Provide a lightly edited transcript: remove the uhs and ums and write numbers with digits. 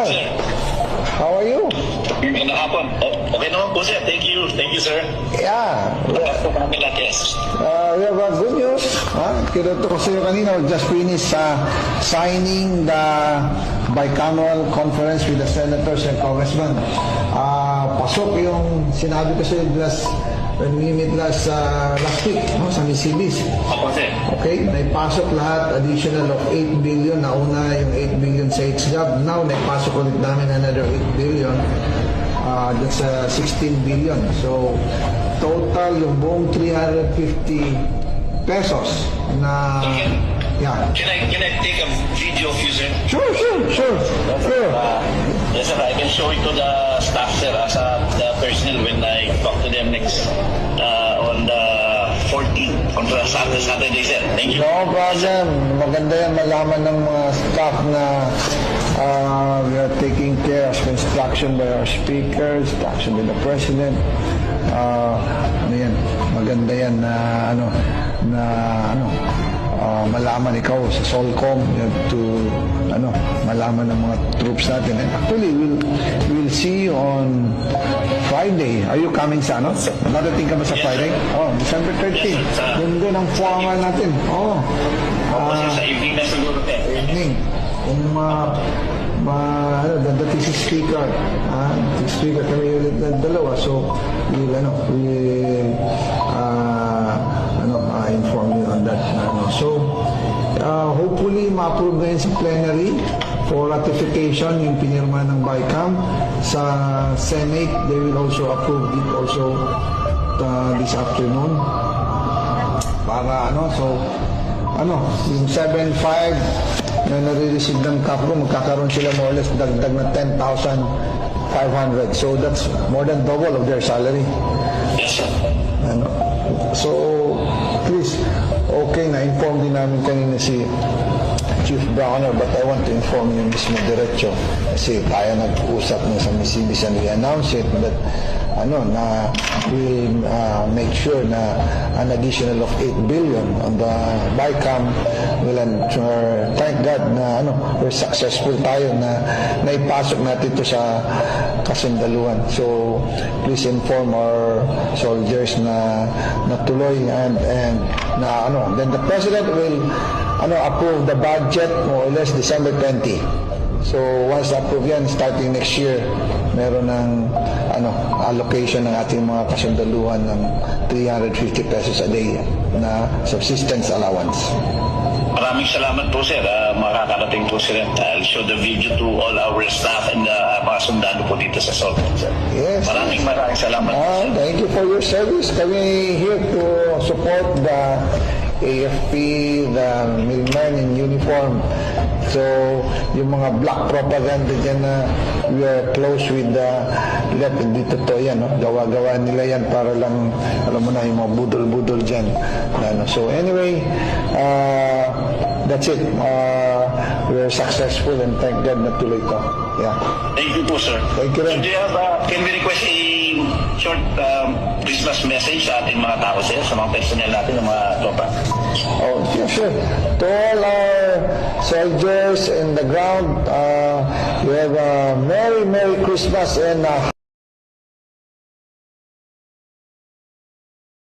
General. Sir. How are you? Magandang hapon. Okay naman po, sir. Thank you, sir. Yeah. Lakas po kami lahat, yes. We have good news. Kinuto ko sa iyo kanina, we just finished signing the bicameral conference with the senators and congressmen. Pasok yung sinabi ko sa iyo when we meet last week sa Misibis. Ako, sir. Okay, naipasok lahat, additional of 8 billion. Nauna yung 8 billion sa HGAB. Now, naipasok ulit namin another 8 billion. That's 16 billion. So, total yung buong 350 pesos na... Yeah. Can I take a video of you, sir? Sure. Yes, sir. I can show it to the staff, sir, as the personnel when I talk to them next on the 14th on the Saturday, sir. Thank you. No problem. Maganda yan malaman ng mga staff na we are taking care of instruction by our speakers, instruction by the president. Maganda yan na malaman ikaw sa Solcom, you have to malaman ng mga troops natin. And actually, we'll see you on Friday. Are you coming sa Narating ka ba sa Friday? December 13. Doon ang formal natin. Sa evening na siguro, sir. Evening. Kung dadating si speaker, kami ulit na dalawa. So, inform you on that. So, hopefully, ma-approve na yun sa plenary for ratification yung pinirma ng BICAM. Sa Senate, they will also approve it also this afternoon. Para yung 7.5 na nare-receive ng CAPCO, magkakaroon sila more or less dagdag na 10,500. So, that's more than double of their salary. Yes, sir. So, please, okay, na-inform din namin kanina si Chief Browner, but I want to inform you mismo diretso kasi tayo nag-usap na sa Misibis and we announce it that we'll make sure na an additional of 8 billion on the BICAM will ensure, thank God na we're successful tayo na naipasok natin ito sa kasundaluhan. So please inform our soldiers na natuloy and then the President will approve the budget more or less December 20. So once approved yan, starting next year, meron ng allocation ng ating mga kasundaluhan ng 350 pesos a day na subsistence allowance. Maraming salamat po, sir. Makakarating po, sir. I'll show the video to all our staff and mga sundalo po dito sa Solcom, sir. Yes. Maraming salamat po, sir. Thank you for your service. Kami here to support the AFP, the military in uniform. So, yung mga black propaganda dyan na we are close with the left, hindi totoo yan, gawa-gawa nila yan para lang, alam mo na, yung mga budol-budol dyan. So, anyway, that's it. We are successful and thank God na tuloy ito. Yeah. Thank you po, sir. Thank you rin. So, do you have, can we request a short Christmas message sa ating mga tao, sir, sa mga personnel natin, ng mga tropa? Oh, yeah, sure. To all our soldiers in the ground, we have a Merry Christmas and a